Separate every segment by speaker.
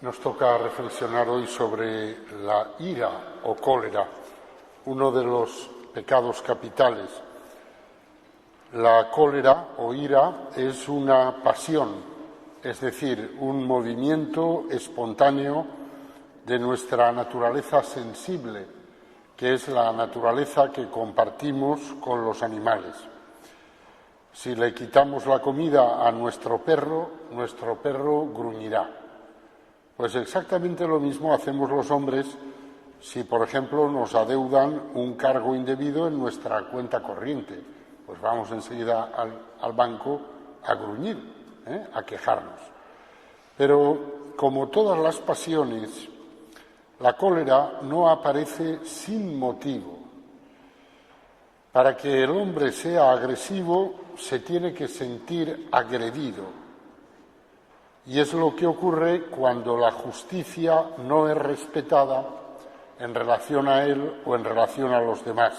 Speaker 1: Nos toca reflexionar hoy sobre la ira o cólera, uno de los pecados capitales. La cólera o ira es una pasión, es decir, un movimiento espontáneo de nuestra naturaleza sensible, que es la naturaleza que compartimos con los animales. Si le quitamos la comida a nuestro perro gruñirá. Pues exactamente lo mismo hacemos los hombres si, por ejemplo, nos adeudan un cargo indebido en nuestra cuenta corriente. Pues vamos enseguida al banco a gruñir, a quejarnos. Pero, como todas las pasiones, la cólera no aparece sin motivo. Para que el hombre sea agresivo, se tiene que sentir agredido. Y es lo que ocurre cuando la justicia no es respetada en relación a él o en relación a los demás.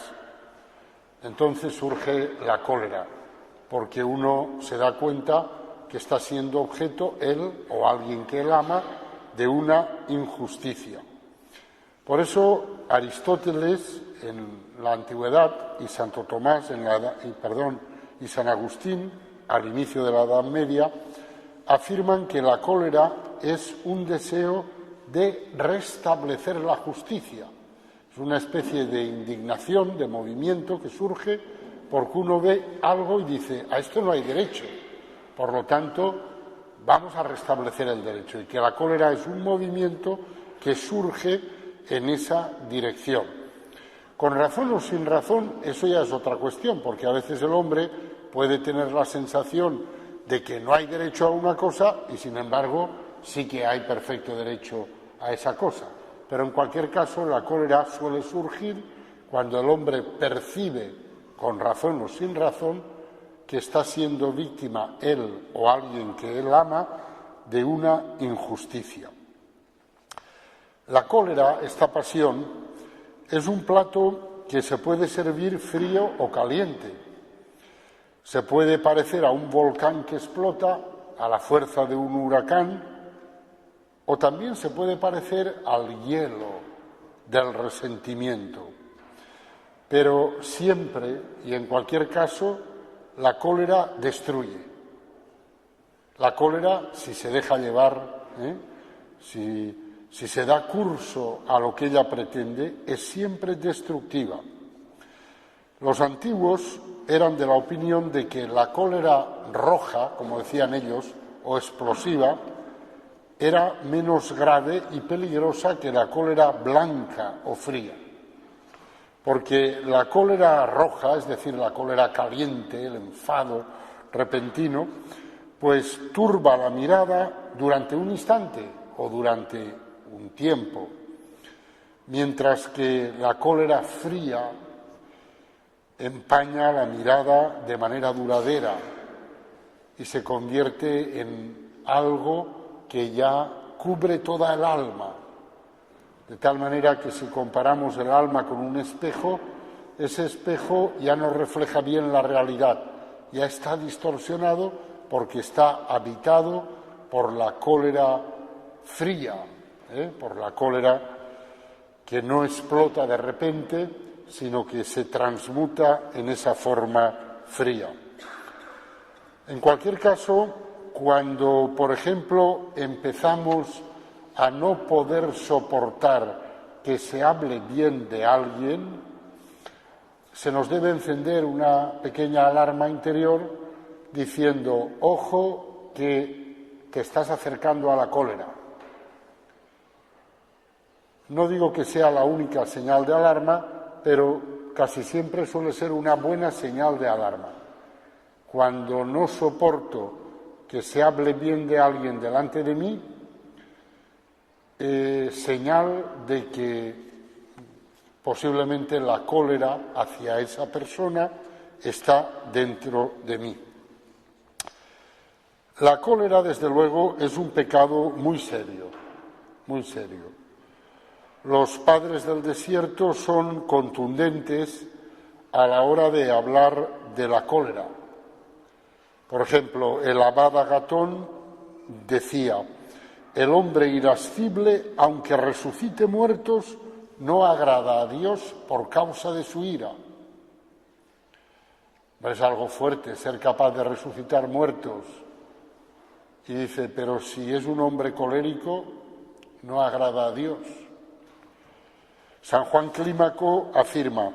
Speaker 1: Entonces surge la cólera, porque uno se da cuenta que está siendo objeto, él o alguien que él ama, de una injusticia. Por eso Aristóteles en la Antigüedad y Santo Tomás y San Agustín al inicio de la Edad Media afirman que la cólera es un deseo de restablecer la justicia. Es una especie de indignación, de movimiento que surge porque uno ve algo y dice, a esto no hay derecho, por lo tanto, vamos a restablecer el derecho. Y que la cólera es un movimiento que surge en esa dirección. Con razón o sin razón, eso ya es otra cuestión, porque a veces el hombre puede tener la sensación de que no hay derecho a una cosa y, sin embargo, sí que hay perfecto derecho a esa cosa. Pero, en cualquier caso, la cólera suele surgir cuando el hombre percibe, con razón o sin razón, que está siendo víctima él o alguien que él ama de una injusticia. La cólera, esta pasión, es un plato que se puede servir frío o caliente. Se puede parecer a un volcán que explota, a la fuerza de un huracán, o también se puede parecer al hielo del resentimiento. Pero siempre y en cualquier caso, la cólera destruye. La cólera, si se deja llevar, si se da curso a lo que ella pretende, es siempre destructiva. Los antiguos eran de la opinión de que la cólera roja, como decían ellos, o explosiva, era menos grave y peligrosa que la cólera blanca o fría. Porque la cólera roja, es decir, la cólera caliente, el enfado repentino, pues turba la mirada durante un instante o durante un tiempo, mientras que la cólera fría empaña la mirada de manera duradera y se convierte en algo que ya cubre toda el alma, de tal manera que si comparamos el alma con un espejo, ese espejo ya no refleja bien la realidad, ya está distorsionado porque está habitado por la cólera fría, por la cólera que no explota de repente, sino que se transmuta en esa forma fría. En cualquier caso, cuando, por ejemplo, empezamos a no poder soportar que se hable bien de alguien, se nos debe encender una pequeña alarma interior diciendo, ojo, que te estás acercando a la cólera. No digo que sea la única señal de alarma, pero casi siempre suele ser una buena señal de alarma. Cuando no soporto que se hable bien de alguien delante de mí, señal de que posiblemente la cólera hacia esa persona está dentro de mí. La cólera, desde luego, es un pecado muy serio, muy serio. Los padres del desierto son contundentes a la hora de hablar de la cólera. Por ejemplo, el abad Agatón decía, el hombre irascible, aunque resucite muertos, no agrada a Dios por causa de su ira. Es algo fuerte ser capaz de resucitar muertos. Y dice, pero si es un hombre colérico, no agrada a Dios. San Juan Clímaco afirma,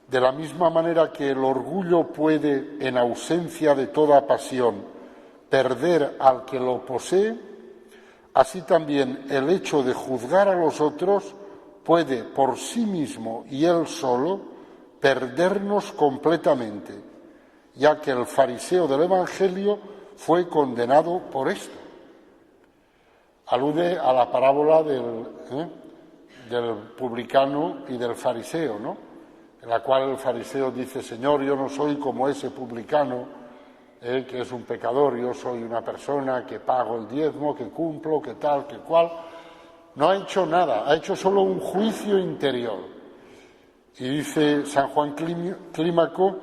Speaker 1: de la misma manera que el orgullo puede, en ausencia de toda pasión, perder al que lo posee, así también el hecho de juzgar a los otros puede por sí mismo y él solo perdernos completamente, ya que el fariseo del Evangelio fue condenado por esto. Alude a la parábola del publicano y del fariseo, ¿no? En la cual el fariseo dice, Señor, yo no soy como ese publicano, que es un pecador, yo soy una persona que pago el diezmo, que cumplo, que tal, que cual. No ha hecho nada, ha hecho solo un juicio interior. Y dice San Juan Clímaco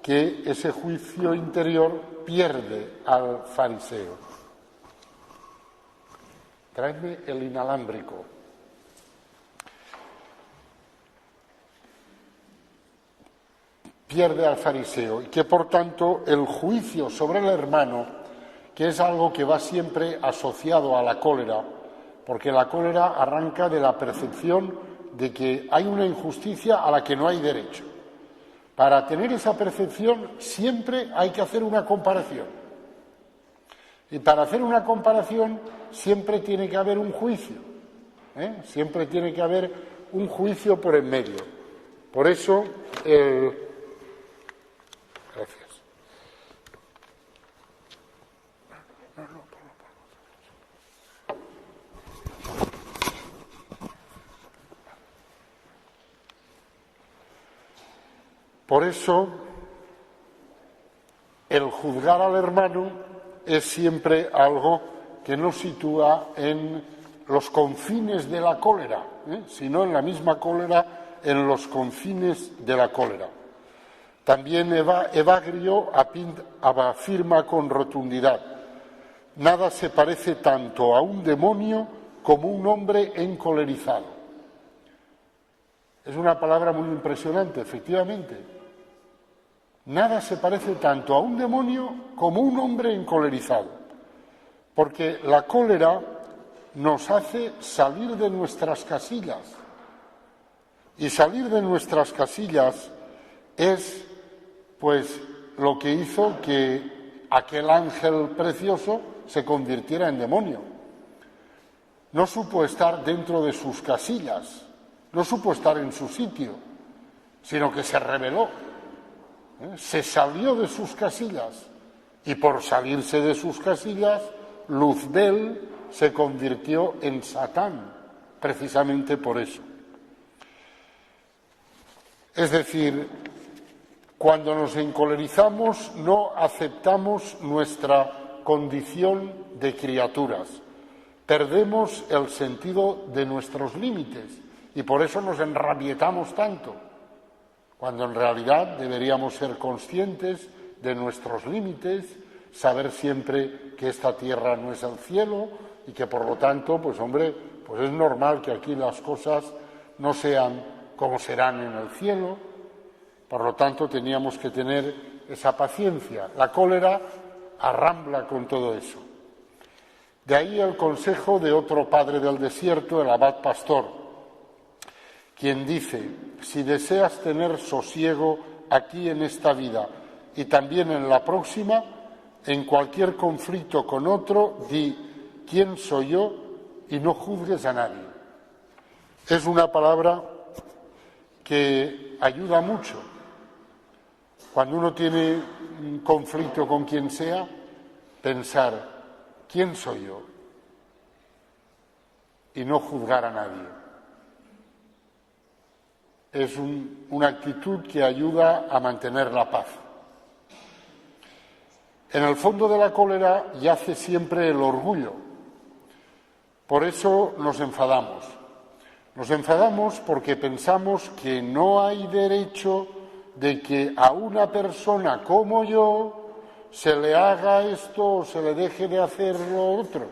Speaker 1: que ese juicio interior pierde al fariseo. Tráeme el inalámbrico. Pierde al fariseo y que por tanto el juicio sobre el hermano, que es algo que va siempre asociado a la cólera, porque la cólera arranca de la percepción de que hay una injusticia a la que no hay derecho. Para tener esa percepción siempre hay que hacer una comparación. Y para hacer una comparación siempre tiene que haber un juicio. Siempre tiene que haber un juicio por en medio. Por eso Gracias. Por eso, el juzgar al hermano es siempre algo que nos sitúa en los confines de la cólera, sino en la misma cólera, en los confines de la cólera. También Evagrio afirma con rotundidad, nada se parece tanto a un demonio como un hombre encolerizado. Es una palabra muy impresionante, efectivamente. Nada se parece tanto a un demonio como un hombre encolerizado, porque la cólera nos hace salir de nuestras casillas, y salir de nuestras casillas es pues lo que hizo que aquel ángel precioso se convirtiera en demonio. No supo estar dentro de sus casillas, no supo estar en su sitio, sino que se rebeló, se salió de sus casillas y por salirse de sus casillas, Luzbel se convirtió en Satán, precisamente por eso. Es decir, cuando nos encolerizamos no aceptamos nuestra condición de criaturas, perdemos el sentido de nuestros límites y por eso nos enrabietamos tanto, cuando en realidad deberíamos ser conscientes de nuestros límites, saber siempre que esta tierra no es el cielo y que por lo tanto, pues es normal que aquí las cosas no sean como serán en el cielo. Por lo tanto, teníamos que tener esa paciencia. La cólera arrambla con todo eso. De ahí el consejo de otro padre del desierto, el abad Pastor, quien dice, si deseas tener sosiego aquí en esta vida y también en la próxima, en cualquier conflicto con otro, di, ¿quién soy yo? Y no juzgues a nadie. Es una palabra que ayuda mucho. Cuando uno tiene un conflicto con quien sea, pensar, ¿quién soy yo? Y no juzgar a nadie. Es una actitud que ayuda a mantener la paz. En el fondo de la cólera yace siempre el orgullo. Por eso nos enfadamos. Nos enfadamos porque pensamos que no hay derecho de que a una persona como yo se le haga esto o se le deje de hacer lo otro.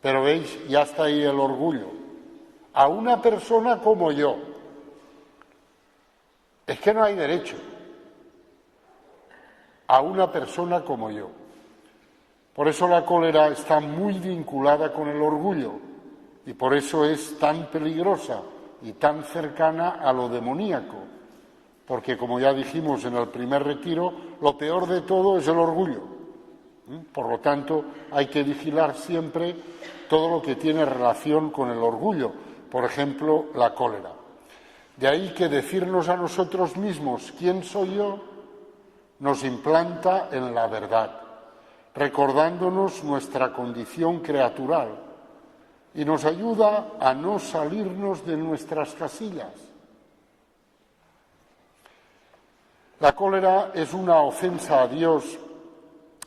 Speaker 1: Pero veis, ya está ahí el orgullo. A una persona como yo. Es que no hay derecho. A una persona como yo. Por eso la cólera está muy vinculada con el orgullo y por eso es tan peligrosa y tan cercana a lo demoníaco. Porque, como ya dijimos en el primer retiro, lo peor de todo es el orgullo. Por lo tanto, hay que vigilar siempre todo lo que tiene relación con el orgullo, por ejemplo, la cólera. De ahí que decirnos a nosotros mismos quién soy yo nos implanta en la verdad, recordándonos nuestra condición creatural y nos ayuda a no salirnos de nuestras casillas. La cólera es una ofensa a Dios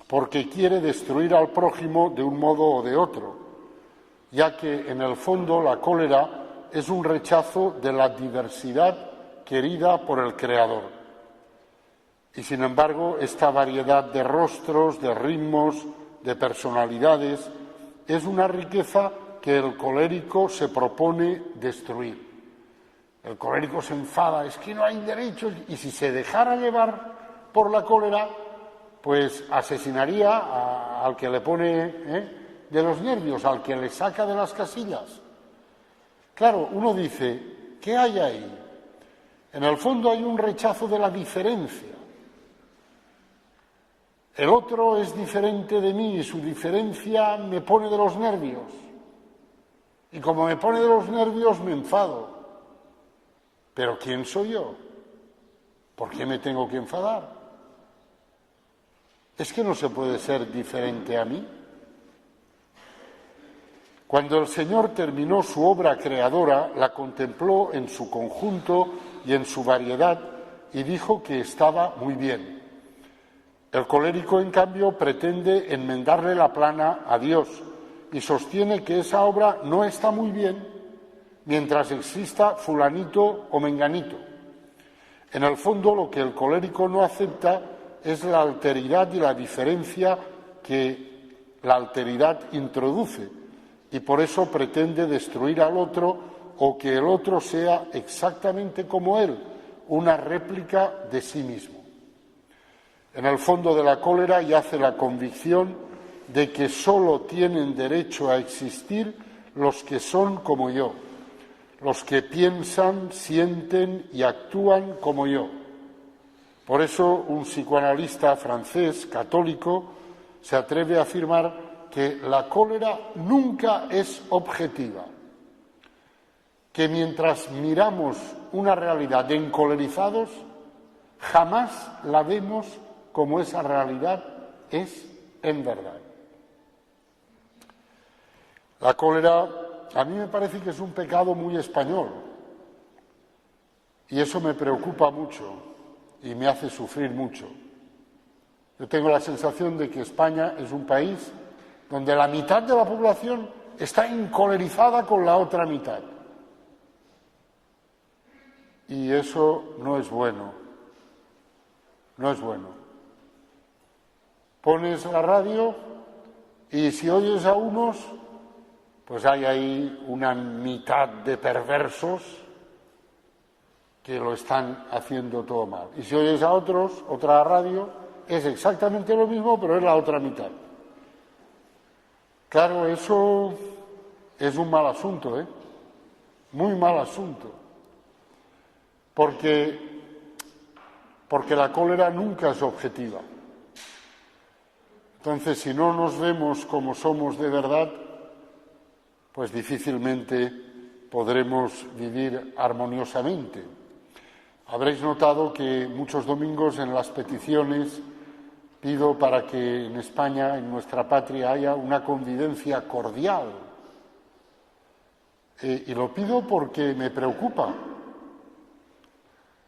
Speaker 1: porque quiere destruir al prójimo de un modo o de otro, ya que en el fondo la cólera es un rechazo de la diversidad querida por el Creador. Y sin embargo, esta variedad de rostros, de ritmos, de personalidades, es una riqueza que el colérico se propone destruir. El colérico se enfada, es que no hay derechos, y si se dejara llevar por la cólera, pues asesinaría al que le pone de los nervios, al que le saca de las casillas. Claro, uno dice, ¿qué hay ahí? En el fondo hay un rechazo de la diferencia. El otro es diferente de mí y su diferencia me pone de los nervios. Y como me pone de los nervios, me enfado. ¿Pero quién soy yo? ¿Por qué me tengo que enfadar? ¿Es que no se puede ser diferente a mí? Cuando el Señor terminó su obra creadora, la contempló en su conjunto y en su variedad y dijo que estaba muy bien. El colérico, en cambio, pretende enmendarle la plana a Dios y sostiene que esa obra no está muy bien mientras exista fulanito o menganito. En el fondo, lo que el colérico no acepta es la alteridad y la diferencia que la alteridad introduce y por eso pretende destruir al otro o que el otro sea exactamente como él, una réplica de sí mismo. En el fondo de la cólera yace la convicción de que sólo tienen derecho a existir los que son como yo, los que piensan, sienten y actúan como yo. Por eso un psicoanalista francés católico se atreve a afirmar que la cólera nunca es objetiva, que mientras miramos una realidad encolerizados, jamás la vemos como esa realidad es en verdad. La cólera a mí me parece que es un pecado muy español y eso me preocupa mucho y me hace sufrir mucho. Yo tengo la sensación de que España es un país donde la mitad de la población está encolerizada con la otra mitad. Y eso no es bueno. No es bueno. Pones la radio y si oyes a unos, pues hay ahí una mitad de perversos que lo están haciendo todo mal. Y si oyes a otros, otra radio, es exactamente lo mismo, pero es la otra mitad. Claro, eso es un mal asunto, muy mal asunto. Porque la cólera nunca es objetiva. Entonces, si no nos vemos como somos de verdad, pues difícilmente podremos vivir armoniosamente. Habréis notado que muchos domingos en las peticiones pido para que en España, en nuestra patria, haya una convivencia cordial. Y lo pido porque me preocupa,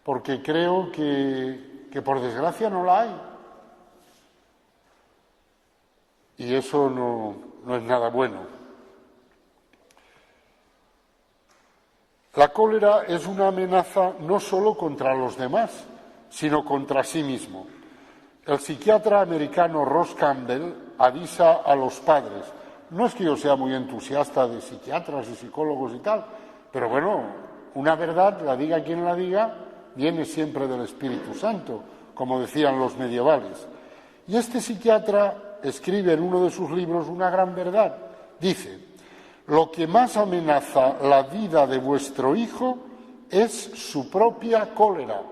Speaker 1: porque creo que por desgracia no la hay. Y eso no es nada bueno. La cólera es una amenaza no solo contra los demás, sino contra sí mismo. El psiquiatra americano Ross Campbell avisa a los padres: No es que yo sea muy entusiasta de psiquiatras y psicólogos y tal, pero bueno, una verdad, la diga quien la diga, viene siempre del Espíritu Santo, como decían los medievales. Y este psiquiatra escribe en uno de sus libros una gran verdad. Dice: lo que más amenaza la vida de vuestro hijo es su propia cólera.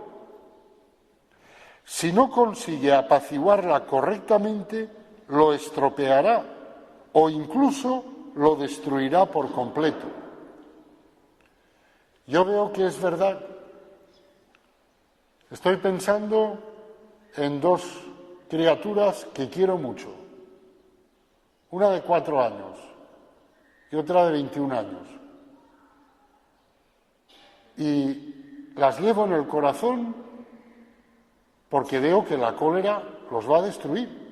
Speaker 1: Si no consigue apaciguarla correctamente, lo estropeará o incluso lo destruirá por completo. Yo veo que es verdad. Estoy pensando en dos criaturas que quiero mucho. Una de 4 años y otra de 21 años. Y las llevo en el corazón porque veo que la cólera los va a destruir.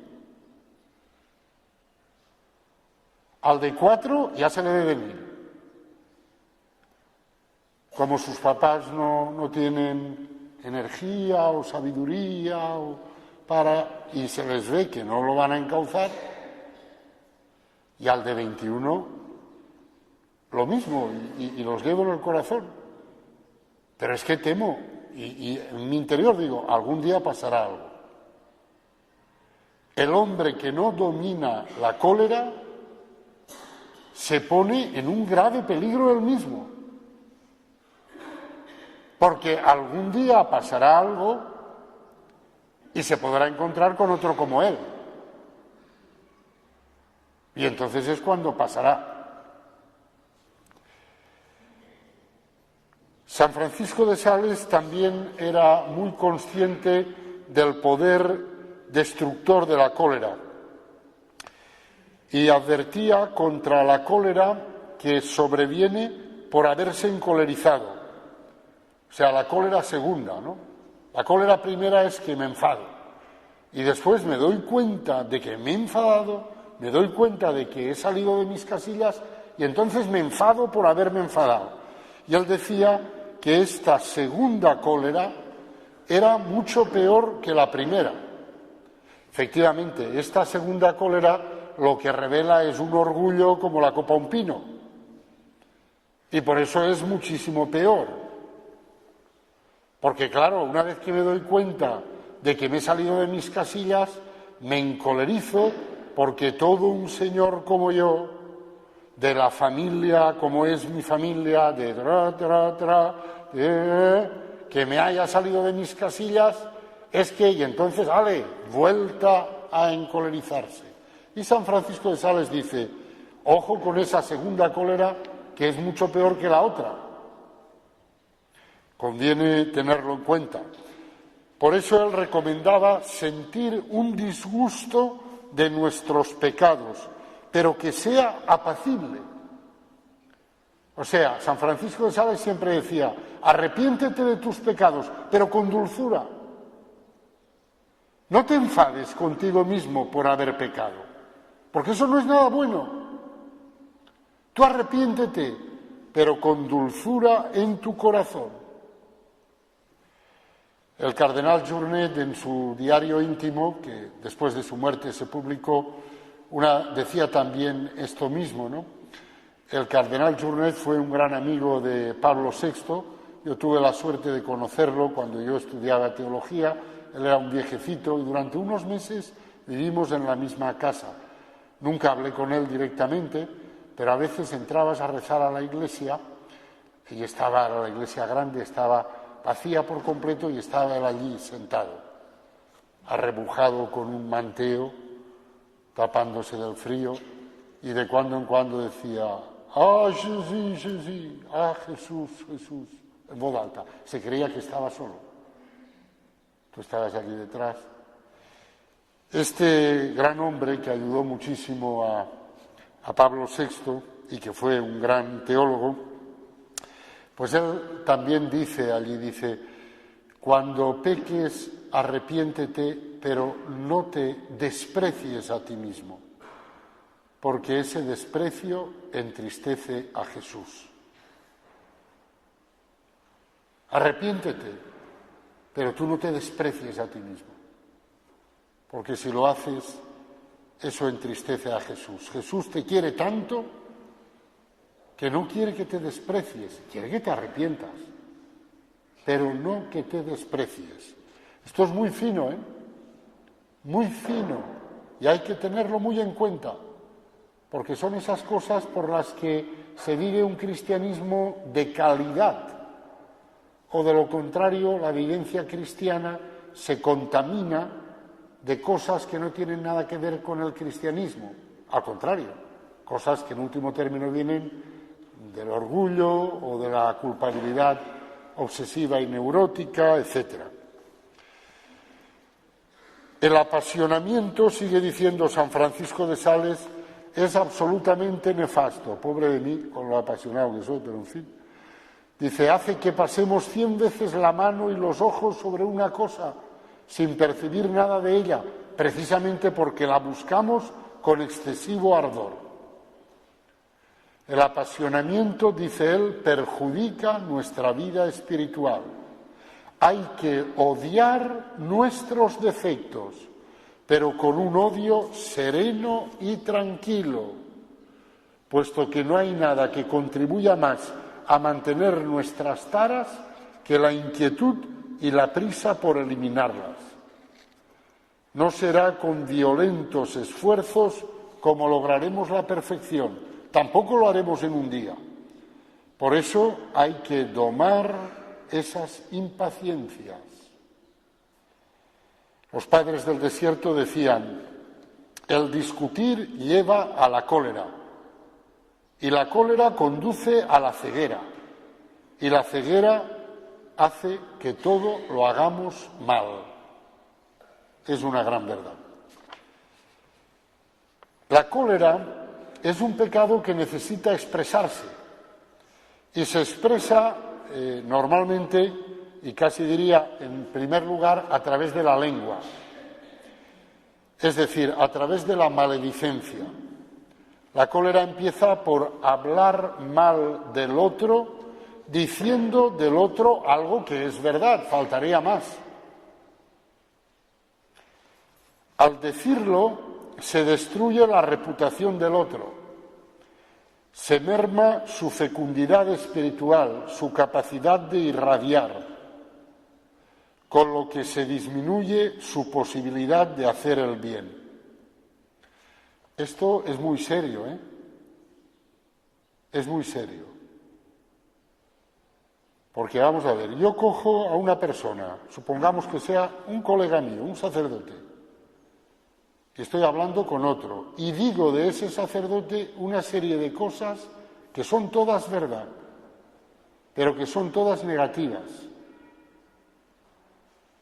Speaker 1: Al de 4 ya se le debe venir. Como sus papás no tienen energía o sabiduría y se les ve que no lo van a encauzar, y al de 21 lo mismo, y los llevo en el corazón. Pero es que temo, y en mi interior digo, algún día pasará algo. El hombre que no domina la cólera se pone en un grave peligro él mismo, porque algún día pasará algo y se podrá encontrar con otro como él. Y entonces es cuando pasará. San Francisco de Sales también era muy consciente del poder destructor de la cólera y advertía contra la cólera que sobreviene por haberse encolerizado. O sea, la cólera segunda, ¿no? La cólera primera es que me enfado y después me doy cuenta de que me he enfadado, me doy cuenta de que he salido de mis casillas y entonces me enfado por haberme enfadado. Y él decía que esta segunda cólera era mucho peor que la primera. Efectivamente, esta segunda cólera lo que revela es un orgullo como la copa a un pino. Y por eso es muchísimo peor. Porque claro, una vez que me doy cuenta de que me he salido de mis casillas, me encolerizo porque todo un señor como yo, de la familia como es mi familia, que me haya salido de mis casillas, y entonces, vuelta a encolerizarse. Y San Francisco de Sales dice, ojo con esa segunda cólera que es mucho peor que la otra. Conviene tenerlo en cuenta. Por eso él recomendaba sentir un disgusto de nuestros pecados, pero que sea apacible. O sea, San Francisco de Sales siempre decía, arrepiéntete de tus pecados, pero con dulzura. No te enfades contigo mismo por haber pecado, porque eso no es nada bueno. Tú arrepiéntete, pero con dulzura en tu corazón. El cardenal Journet, en su diario íntimo, que después de su muerte se publicó, decía también esto mismo, ¿no? El cardenal Journet fue un gran amigo de Pablo VI. Yo tuve la suerte de conocerlo cuando yo estudiaba teología. Él era un viejecito y durante unos meses vivimos en la misma casa. Nunca hablé con él directamente, pero a veces entrabas a rezar a la iglesia y la iglesia grande estaba vacía por completo y estaba él allí sentado, arrebujado con un manteo, tapándose del frío, y de cuando en cuando decía, Jesús, Jesús, en voz alta. Se creía que estaba solo. Tú estabas aquí detrás. Este gran hombre que ayudó muchísimo a Pablo VI y que fue un gran teólogo, pues él también dice, cuando peques, arrepiéntete, pero no te desprecies a ti mismo, porque ese desprecio entristece a Jesús. Arrepiéntete, pero tú no te desprecies a ti mismo, porque si lo haces, eso entristece a Jesús. Jesús te quiere tanto que no quiere que te desprecies, quiere que te arrepientas, pero no que te desprecies. Esto es muy fino, ¿eh? Muy fino, y hay que tenerlo muy en cuenta, porque son esas cosas por las que se vive un cristianismo de calidad, o de lo contrario, la vivencia cristiana se contamina de cosas que no tienen nada que ver con el cristianismo, al contrario, cosas que en último término vienen del orgullo o de la culpabilidad obsesiva y neurótica, etc. El apasionamiento, sigue diciendo San Francisco de Sales, es absolutamente nefasto. Pobre de mí, con lo apasionado que soy, pero en fin. Dice, hace que pasemos 100 veces la mano y los ojos sobre una cosa sin percibir nada de ella, precisamente porque la buscamos con excesivo ardor. El apasionamiento, dice él, perjudica nuestra vida espiritual. Hay que odiar nuestros defectos, pero con un odio sereno y tranquilo, puesto que no hay nada que contribuya más a mantener nuestras taras que la inquietud y la prisa por eliminarlas. No será con violentos esfuerzos como lograremos la perfección, tampoco lo haremos en un día. Por eso hay que domar esas impaciencias. Los padres del desierto decían, el discutir lleva a la cólera, y la cólera conduce a la ceguera, y la ceguera hace que todo lo hagamos mal. Es una gran verdad. La cólera es un pecado que necesita expresarse, y se expresa normalmente, y casi diría en primer lugar, a través de la lengua, es decir, a través de la maledicencia. La cólera empieza por hablar mal del otro, diciendo del otro algo que es verdad, faltaría más. Al decirlo, se destruye la reputación del otro, se merma su fecundidad espiritual, su capacidad de irradiar, con lo que se disminuye su posibilidad de hacer el bien. Esto es muy serio, ¿eh? Es muy serio. Porque vamos a ver, yo cojo a una persona, supongamos que sea un colega mío, un sacerdote, y estoy hablando con otro, y digo de ese sacerdote una serie de cosas que son todas verdad, pero que son todas negativas.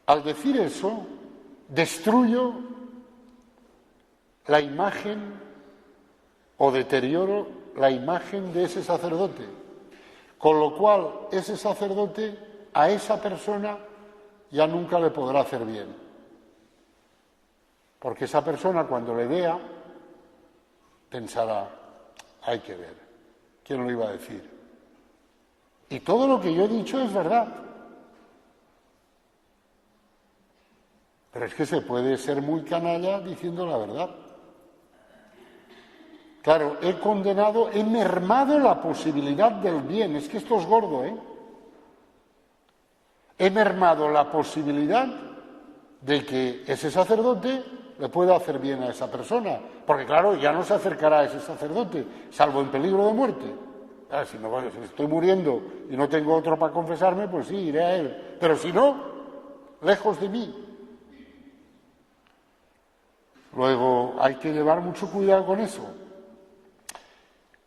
Speaker 1: Al decir eso, destruyo la imagen o deterioro la imagen de ese sacerdote, con lo cual ese sacerdote a esa persona ya nunca le podrá hacer bien, porque esa persona cuando le vea pensará, hay que ver, ¿quién lo iba a decir? Y todo lo que yo he dicho es verdad. Pero es que se puede ser muy canalla diciendo la verdad. Claro, he condenado, he mermado la posibilidad del bien. Es que esto es gordo, ¿eh? He mermado la posibilidad de que ese sacerdote le pueda hacer bien a esa persona. Porque claro, ya no se acercará a ese sacerdote, salvo en peligro de muerte. Si estoy muriendo y no tengo otro para confesarme, pues sí, iré a él. Pero si no, lejos de mí. Luego, hay que llevar mucho cuidado con eso.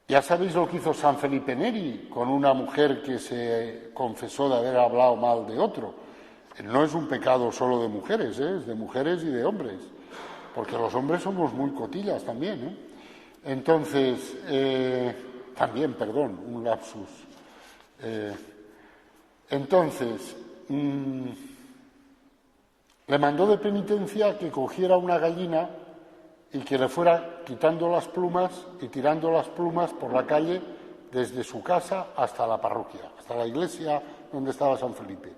Speaker 1: Ya sabéis lo que hizo San Felipe Neri con una mujer que se confesó de haber hablado mal de otro. No es un pecado solo de mujeres, es de mujeres y de hombres, porque los hombres somos muy cotillas también, ¿eh? Entonces, también, perdón, un lapsus. Entonces, le mandó de penitencia que cogiera una gallina y que le fuera quitando las plumas y tirando las plumas por la calle desde su casa hasta la parroquia, hasta la iglesia donde estaba San Felipe.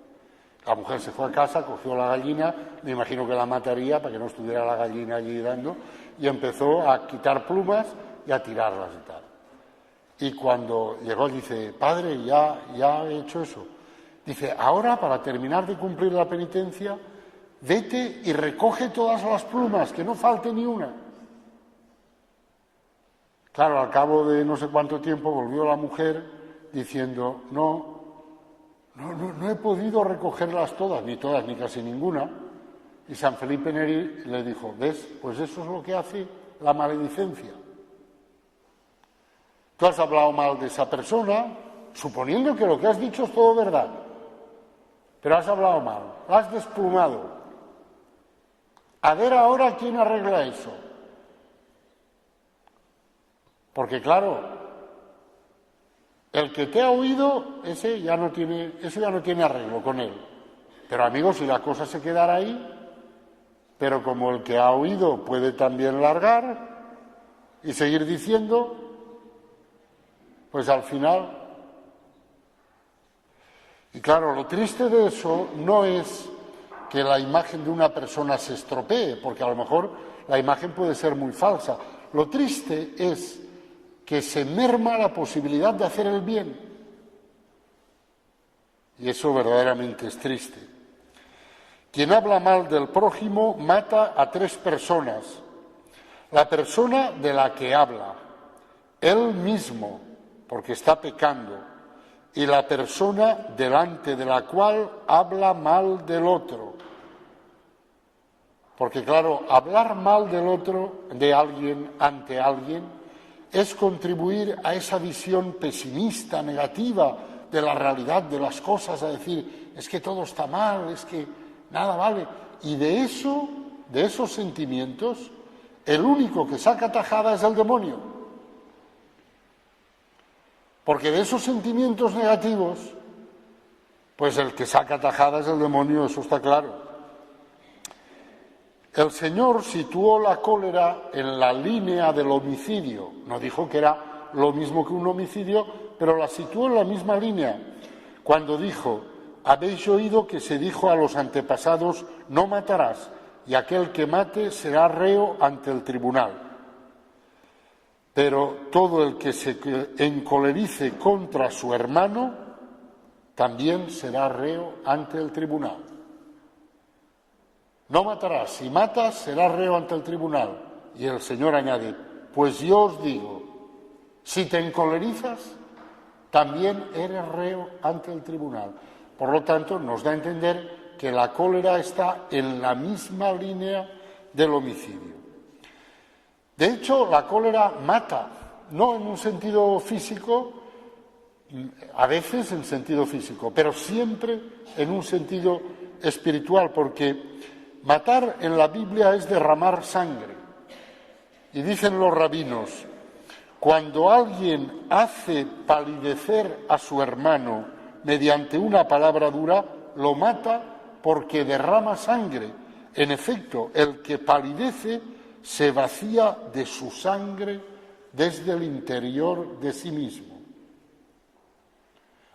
Speaker 1: La mujer se fue a casa, cogió la gallina, me imagino que la mataría para que no estuviera la gallina allí dando, y empezó a quitar plumas y a tirarlas y tal. Y cuando llegó dice, padre, ya he hecho eso. Dice, ahora para terminar de cumplir la penitencia, vete y recoge todas las plumas, que no falte ni una. Claro, al cabo de no sé cuánto tiempo volvió la mujer diciendo, no he podido recogerlas todas, ni casi ninguna. Y San Felipe Neri le dijo, ¿ves? Pues eso es lo que hace la maledicencia. Tú has hablado mal de esa persona, suponiendo que lo que has dicho es todo verdad, pero has hablado mal, la has desplumado. A ver ahora quién arregla eso. Porque claro, el que te ha oído, ese ya no tiene arreglo con él. Pero amigos, si la cosa se quedara ahí, pero como el que ha oído puede también largar y seguir diciendo, pues al final. Y claro, lo triste de eso no es que la imagen de una persona se estropee, porque a lo mejor la imagen puede ser muy falsa. Lo triste es que se merma la posibilidad de hacer el bien. Y eso verdaderamente es triste. Quien habla mal del prójimo mata a 3 personas. La persona de la que habla, él mismo, porque está pecando, y la persona delante de la cual habla mal del otro. Porque claro, hablar mal del otro, de alguien, ante alguien, es contribuir a esa visión pesimista, negativa de la realidad de las cosas, a decir, es que todo está mal, es que nada vale. Y de esos sentimientos, el único que saca tajada es el demonio. Porque de esos sentimientos negativos, pues el que saca tajada es el demonio, eso está claro. El Señor situó la cólera en la línea del homicidio. No dijo que era lo mismo que un homicidio, pero la situó en la misma línea. Cuando dijo, habéis oído que se dijo a los antepasados, no matarás, y aquel que mate será reo ante el tribunal. Pero todo el que se encolerice contra su hermano también será reo ante el tribunal. No matarás, si matas serás reo ante el tribunal. Y el Señor añade, pues yo os digo, si te encolerizas, también eres reo ante el tribunal. Por lo tanto, nos da a entender que la cólera está en la misma línea del homicidio. De hecho, la cólera mata, no en un sentido físico, a veces en sentido físico, pero siempre en un sentido espiritual, porque matar en la Biblia es derramar sangre. Y dicen los rabinos, cuando alguien hace palidecer a su hermano mediante una palabra dura, lo mata porque derrama sangre. En efecto, el que palidece se vacía de su sangre desde el interior de sí mismo.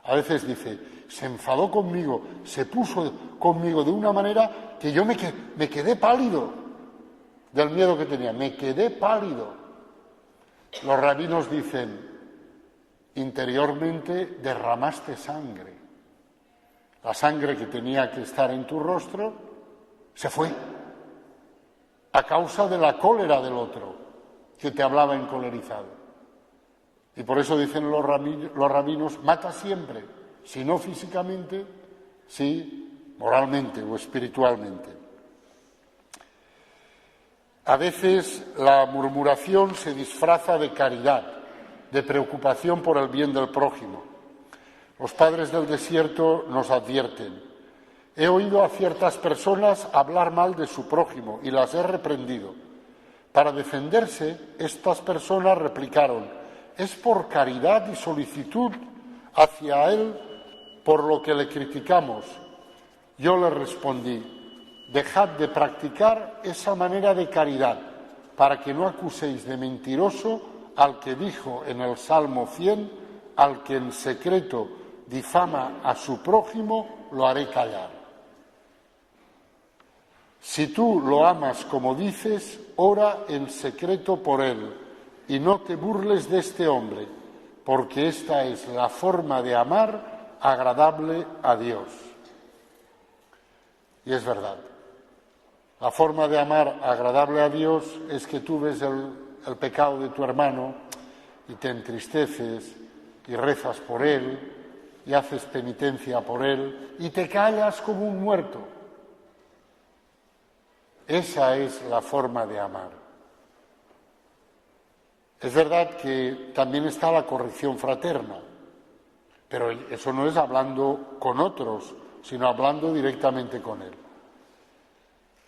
Speaker 1: A veces dice, se enfadó conmigo, se puso conmigo de una manera que yo me quedé pálido del miedo que tenía, me quedé pálido. Los rabinos dicen, interiormente derramaste sangre. La sangre que tenía que estar en tu rostro se fue a causa de la cólera del otro que te hablaba encolerizado. Y por eso dicen los rabinos, mata siempre, si no físicamente, sí moralmente o espiritualmente. A veces la murmuración se disfraza de caridad, de preocupación por el bien del prójimo. Los padres del desierto nos advierten, he oído a ciertas personas hablar mal de su prójimo y las he reprendido. Para defenderse, estas personas replicaron, es por caridad y solicitud hacia él por lo que le criticamos. Yo le respondí, dejad de practicar esa manera de caridad para que no acuséis de mentiroso al que dijo en el Salmo 100, al que en secreto difama a su prójimo, lo haré callar. Si tú lo amas como dices, ora en secreto por él y no te burles de este hombre, porque esta es la forma de amar agradable a Dios. Y es verdad. La forma de amar agradable a Dios es que tú ves el pecado de tu hermano y te entristeces y rezas por él y haces penitencia por él y te callas como un muerto. Esa es la forma de amar. Es verdad que también está la corrección fraterna, pero eso no es hablando con otros, sino hablando directamente con él.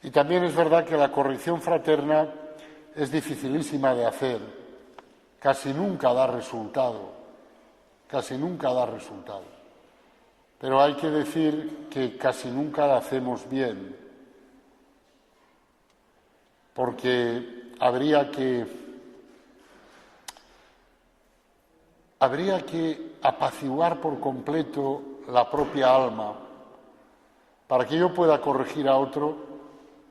Speaker 1: Y también es verdad que la corrección fraterna es dificilísima de hacer, casi nunca da resultado, pero hay que decir que casi nunca la hacemos bien, porque habría que apaciguar por completo la propia alma. Para que yo pueda corregir a otro,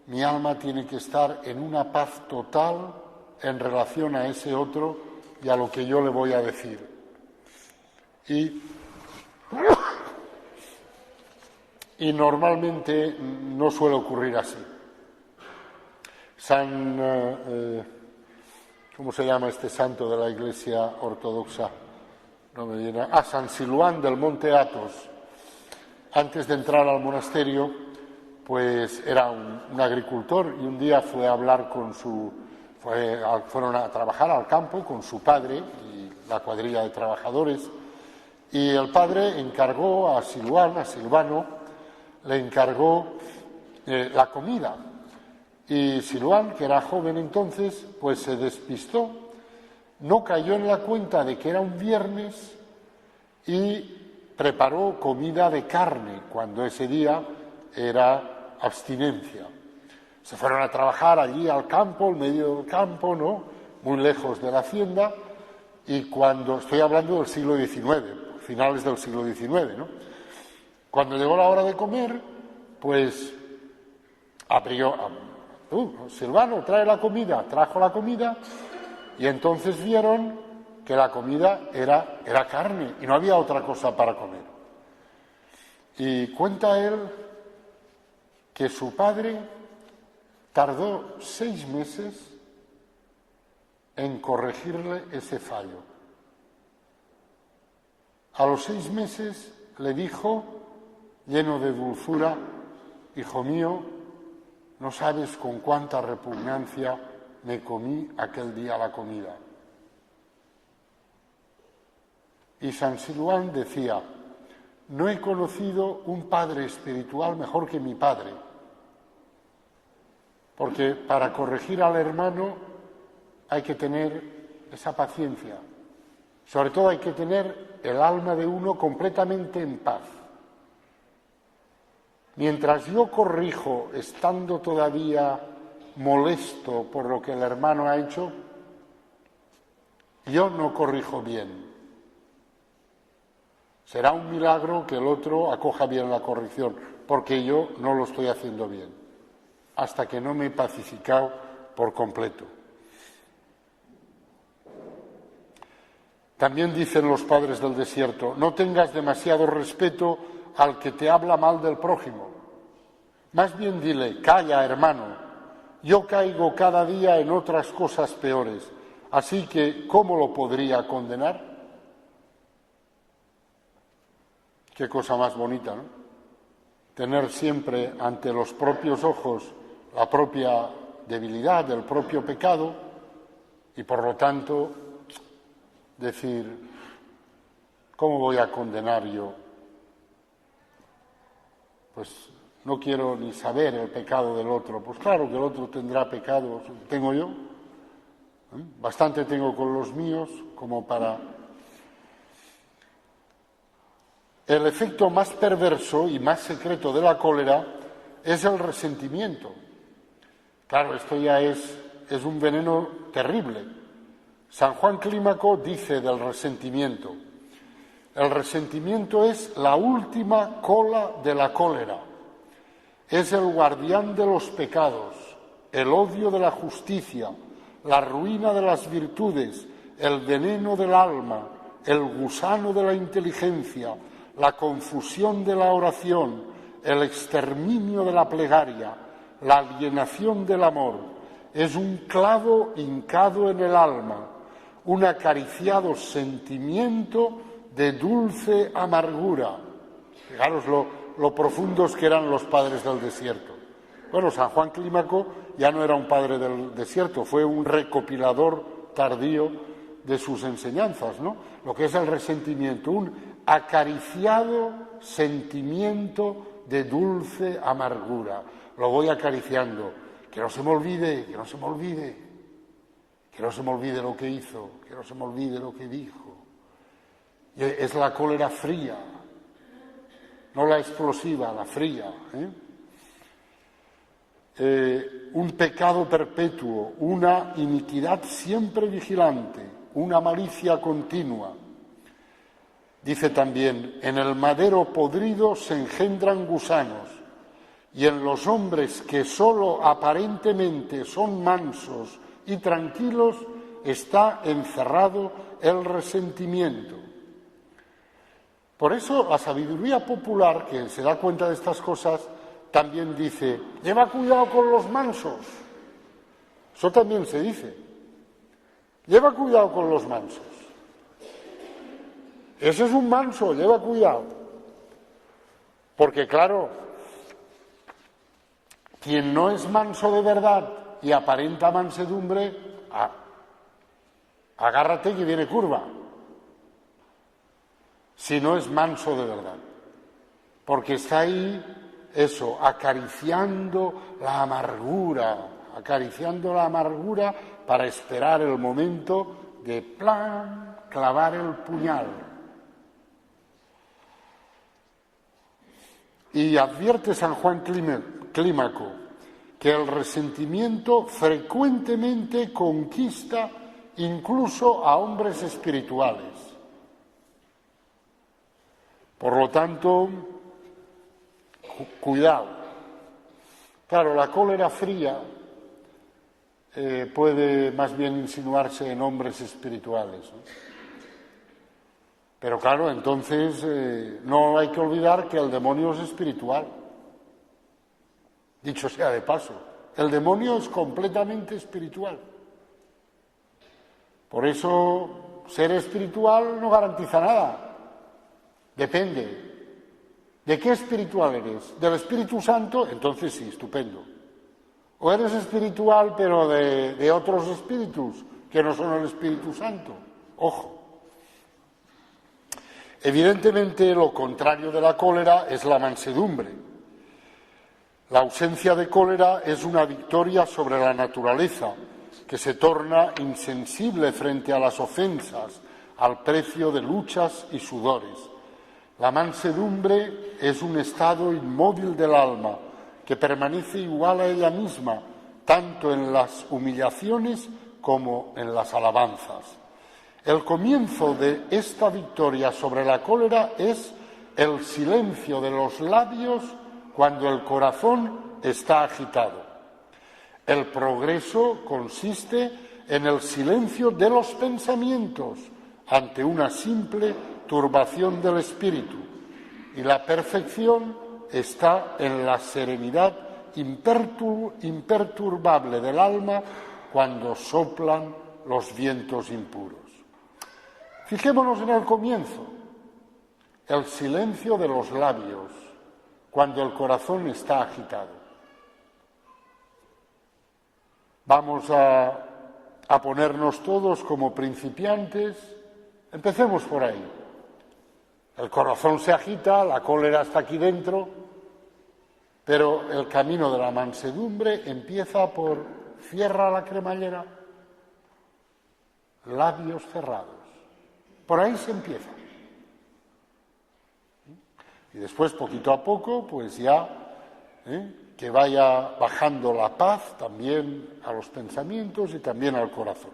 Speaker 1: mi alma tiene que estar en una paz total en relación a ese otro y a lo que yo le voy a decir. Y normalmente no suele ocurrir así. ¿Cómo se llama este santo de la Iglesia ortodoxa? No me viene. San Siluán del Monte Athos. Antes de entrar al monasterio, pues era un agricultor y un día fue a hablar fueron a trabajar al campo con su padre y la cuadrilla de trabajadores, y el padre encargó a Silvano, le encargó la comida, y Silván, que era joven entonces, pues se despistó, no cayó en la cuenta de que era un viernes y preparó comida de carne, cuando ese día era abstinencia. Se fueron a trabajar allí al campo, en medio del campo, ¿no?, muy lejos de la hacienda, y cuando, estoy hablando del siglo XIX, finales del siglo XIX, ¿no?, cuando llegó la hora de comer, pues Silvano, trae la comida, trajo la comida, y entonces vieron que la comida era carne y no había otra cosa para comer. Y cuenta él que su padre tardó 6 meses en corregirle ese fallo. A los 6 meses le dijo, lleno de dulzura: hijo mío, no sabes con cuánta repugnancia me comí aquel día la comida. Y San Siluán decía: no he conocido un padre espiritual mejor que mi padre, porque para corregir al hermano hay que tener esa paciencia, sobre todo hay que tener el alma de uno completamente en paz. Mientras yo corrijo estando todavía molesto por lo que el hermano ha hecho, yo no corrijo bien. Será un milagro que el otro acoja bien la corrección, porque yo no lo estoy haciendo bien, hasta que no me he pacificado por completo. También dicen los padres del desierto: no tengas demasiado respeto al que te habla mal del prójimo. Más bien dile: calla, hermano, yo caigo cada día en otras cosas peores, así que ¿cómo lo podría condenar? Qué cosa más bonita, ¿no? Tener siempre ante los propios ojos la propia debilidad, el propio pecado, y por lo tanto decir: ¿cómo voy a condenar yo? Pues no quiero ni saber el pecado del otro. Pues claro que el otro tendrá pecados, tengo yo. Bastante tengo con los míos como para... El efecto más perverso y más secreto de la cólera es el resentimiento. Claro, esto ya es un veneno terrible. San Juan Clímaco dice del resentimiento: el resentimiento es la última cola de la cólera, es el guardián de los pecados, el odio de la justicia, la ruina de las virtudes, el veneno del alma, el gusano de la inteligencia, la confusión de la oración, el exterminio de la plegaria, la alienación del amor. Es un clavo hincado en el alma, un acariciado sentimiento de dulce amargura. Fijaros lo profundos que eran los padres del desierto. Bueno, San Juan Clímaco ya no era un padre del desierto, fue un recopilador tardío de sus enseñanzas, ¿no? Lo que es el resentimiento, un acariciado sentimiento de dulce amargura. Lo voy acariciando, que no se me olvide, que no se me olvide, que no se me olvide lo que hizo, que no se me olvide lo que dijo. Y es la cólera fría, no la explosiva, la fría, un pecado perpetuo, una iniquidad siempre vigilante, una malicia continua. Dice también, en el madero podrido se engendran gusanos, y en los hombres que sólo aparentemente son mansos y tranquilos está encerrado el resentimiento. Por eso la sabiduría popular, que se da cuenta de estas cosas, también dice, lleva cuidado con los mansos. Eso también se dice. Lleva cuidado con los mansos. Ese es un manso, lleva cuidado. Porque claro, quien no es manso de verdad y aparenta mansedumbre, agárrate que viene curva. Si no es manso de verdad. Porque está ahí, eso, acariciando la amargura para esperar el momento de plan, clavar el puñal. Y advierte San Juan Clímaco que el resentimiento frecuentemente conquista incluso a hombres espirituales. Por lo tanto, cuidado. Claro, la cólera fría puede más bien insinuarse en hombres espirituales, ¿no? Pero claro, entonces no hay que olvidar que el demonio es espiritual. Dicho sea de paso, el demonio es completamente espiritual. Por eso, ser espiritual no garantiza nada. Depende. ¿De qué espiritual eres? ¿Del Espíritu Santo? Entonces sí, estupendo. ¿O eres espiritual pero de otros espíritus que no son el Espíritu Santo? Ojo. Evidentemente, lo contrario de la cólera es la mansedumbre. La ausencia de cólera es una victoria sobre la naturaleza, que se torna insensible frente a las ofensas, al precio de luchas y sudores. La mansedumbre es un estado inmóvil del alma, que permanece igual a ella misma, tanto en las humillaciones como en las alabanzas. El comienzo de esta victoria sobre la cólera es el silencio de los labios cuando el corazón está agitado. El progreso consiste en el silencio de los pensamientos ante una simple turbación del espíritu, y la perfección está en la serenidad imperturbable del alma cuando soplan los vientos impuros. Fijémonos en el comienzo, el silencio de los labios cuando el corazón está agitado. Vamos a ponernos todos como principiantes. Empecemos por ahí. El corazón se agita, la cólera está aquí dentro, pero el camino de la mansedumbre empieza por cierra la cremallera, labios cerrados. Por ahí se empieza. Y después, poquito a poco, pues ya que vaya bajando la paz también a los pensamientos y también al corazón.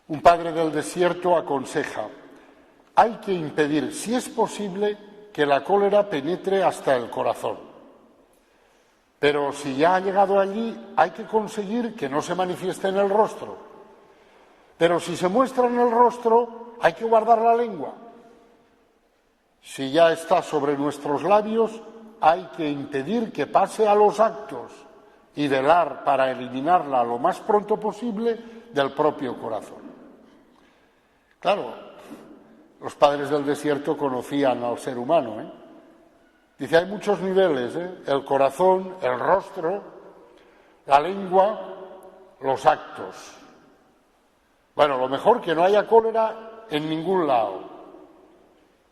Speaker 1: Un padre del desierto aconseja: hay que impedir, si es posible, que la cólera penetre hasta el corazón. Pero si ya ha llegado allí, hay que conseguir que no se manifieste en el rostro. Pero si se muestra en el rostro, hay que guardar la lengua. Si ya está sobre nuestros labios, hay que impedir que pase a los actos y velar para eliminarla lo más pronto posible del propio corazón. Claro, los padres del desierto conocían al ser humano, Dice, hay muchos niveles, el corazón, el rostro, la lengua, los actos. Bueno, lo mejor que no haya cólera en ningún lado,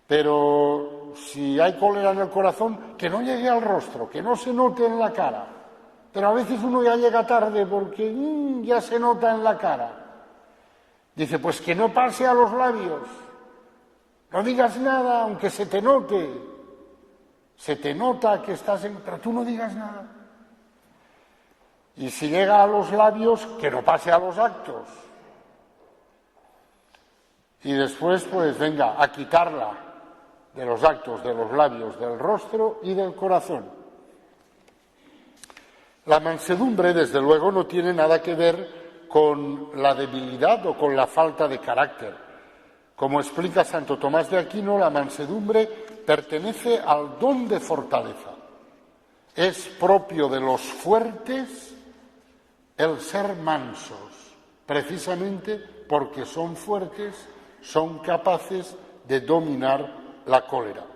Speaker 1: pero si hay cólera en el corazón, que no llegue al rostro, que no se note en la cara. Pero a veces uno ya llega tarde porque ya se nota en la cara. Dice, pues que no pase a los labios, no digas nada aunque se te note. Se te nota que estás pero tú no digas nada. Y si llega a los labios, que no pase a los actos. Y después, pues venga, a quitarla de los actos, de los labios, del rostro y del corazón. La mansedumbre, desde luego, no tiene nada que ver con la debilidad o con la falta de carácter. Como explica Santo Tomás de Aquino, la mansedumbre pertenece al don de fortaleza. Es propio de los fuertes el ser mansos, precisamente porque son fuertes, son capaces de dominar la cólera.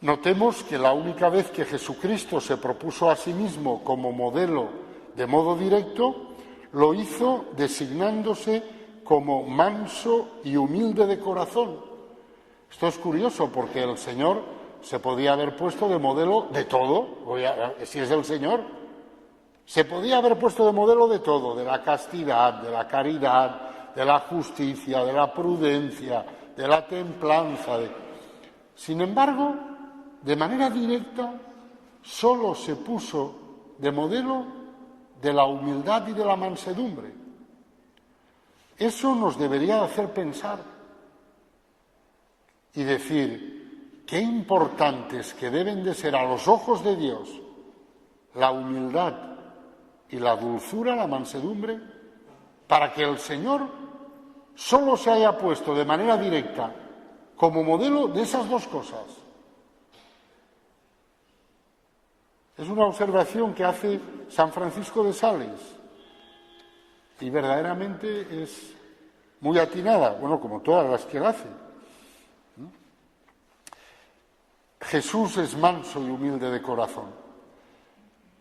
Speaker 1: Notemos que la única vez que Jesucristo se propuso a sí mismo como modelo de modo directo, lo hizo designándose como manso y humilde de corazón. Esto es curioso porque el Señor se podía haber puesto de modelo de todo, si es el Señor, se podía haber puesto de modelo de todo, de la castidad, de la caridad, de la justicia, de la prudencia, de la templanza. Sin embargo, de manera directa, solo se puso de modelo de la humildad y de la mansedumbre. Eso nos debería hacer pensar y decir qué importantes que deben de ser a los ojos de Dios la humildad y la dulzura, la mansedumbre, para que el Señor solo se haya puesto de manera directa como modelo de esas dos cosas. Es una observación que hace San Francisco de Sales y verdaderamente es muy atinada, bueno, como todas las que él hace. Jesús es manso y humilde de corazón.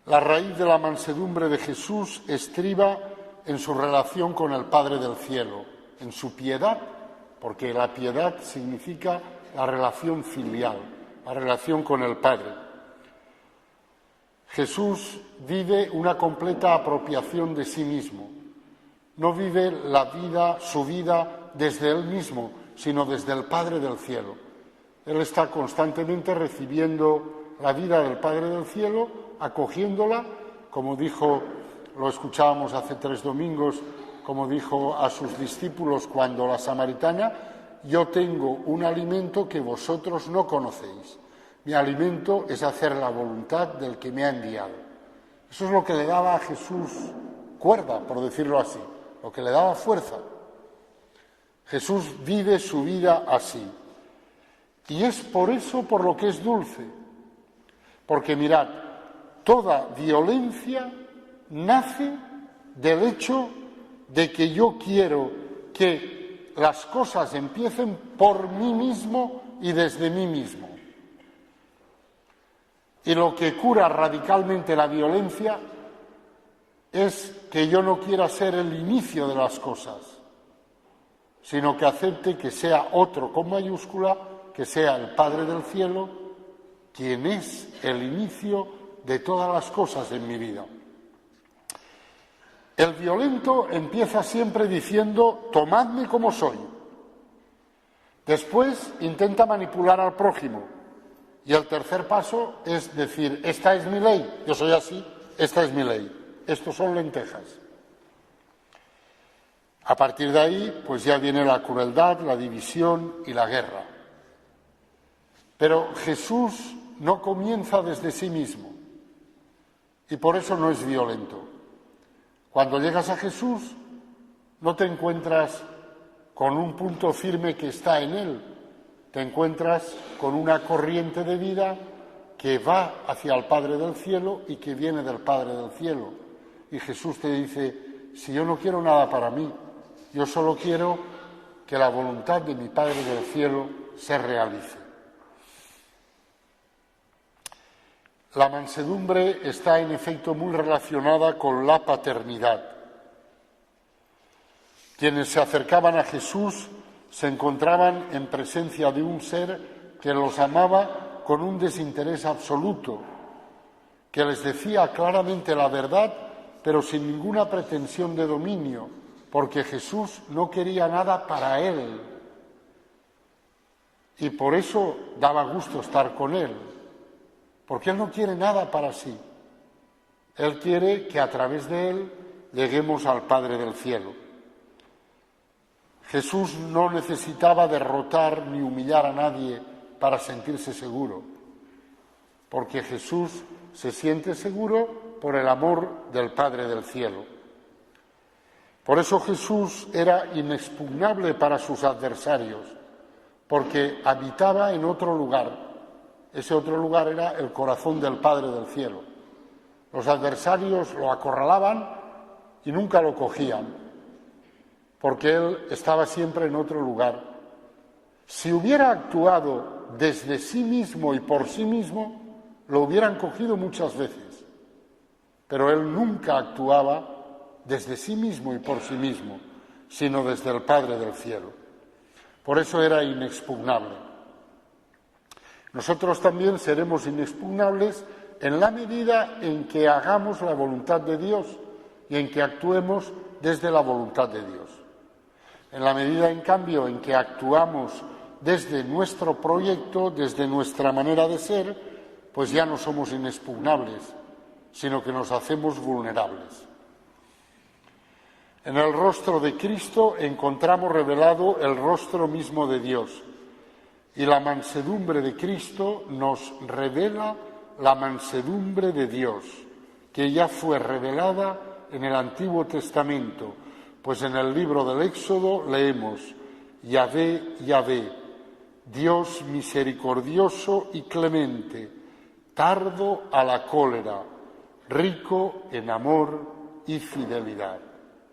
Speaker 1: La raíz de la mansedumbre de Jesús estriba en su relación con el Padre del Cielo, en su piedad, porque la piedad significa la relación filial, la relación con el Padre. Jesús vive una completa apropiación de sí mismo. No vive su vida desde él mismo, sino desde el Padre del Cielo. Él está constantemente recibiendo la vida del Padre del Cielo, acogiéndola, como dijo, lo escuchábamos hace 3 domingos, como dijo a sus discípulos cuando la samaritana, yo tengo un alimento que vosotros no conocéis. Mi alimento es hacer la voluntad del que me ha enviado. Eso es lo que le daba a Jesús cuerda, por decirlo así, lo que le daba fuerza. Jesús vive su vida así. Y es por eso por lo que es dulce. Porque mirad, toda violencia nace del hecho de que yo quiero que las cosas empiecen por mí mismo y desde mí mismo. Y lo que cura radicalmente la violencia es que yo no quiera ser el inicio de las cosas, sino que acepte que sea otro con mayúscula, que sea el Padre del Cielo, quien es el inicio de todas las cosas en mi vida. El violento empieza siempre diciendo, tomadme como soy. Después intenta manipular al prójimo. Y el tercer paso es decir, esta es mi ley, yo soy así, esta es mi ley, estos son lentejas. A partir de ahí, pues ya viene la crueldad, la división y la guerra. Pero Jesús no comienza desde sí mismo. y por eso no es violento. Cuando llegas a Jesús, no te encuentras con un punto firme que está en Él, te encuentras con una corriente de vida que va hacia el Padre del cielo y que viene del Padre del cielo. Y Jesús te dice, si yo no quiero nada para mí, yo solo quiero que la voluntad de mi Padre del cielo se realice. La mansedumbre está en efecto muy relacionada con la paternidad. Quienes se acercaban a Jesús se encontraban en presencia de un ser que los amaba con un desinterés absoluto, que les decía claramente la verdad, pero sin ninguna pretensión de dominio, porque Jesús no quería nada para él. Y por eso daba gusto estar con él, porque él no quiere nada para sí. Él quiere que a través de él lleguemos al Padre del cielo. Jesús no necesitaba derrotar ni humillar a nadie para sentirse seguro, porque Jesús se siente seguro por el amor del Padre del cielo. Por eso Jesús era inexpugnable para sus adversarios, porque habitaba en otro lugar. Ese otro lugar era el corazón del Padre del cielo. Los adversarios lo acorralaban y nunca lo cogían, porque él estaba siempre en otro lugar. Si hubiera actuado desde sí mismo y por sí mismo, lo hubieran cogido muchas veces, pero él nunca actuaba desde sí mismo y por sí mismo, sino desde el Padre del cielo. Por eso era inexpugnable. Nosotros también seremos inexpugnables en la medida en que hagamos la voluntad de Dios y en que actuemos desde la voluntad de Dios. En la medida, en cambio, en que actuamos desde nuestro proyecto, desde nuestra manera de ser, pues ya no somos inexpugnables, sino que nos hacemos vulnerables. En el rostro de Cristo encontramos revelado el rostro mismo de Dios, y la mansedumbre de Cristo nos revela la mansedumbre de Dios, que ya fue revelada en el Antiguo Testamento, pues en el libro del Éxodo leemos: Yahvé, Yahvé, Dios misericordioso y clemente, tardo a la cólera, rico en amor y fidelidad.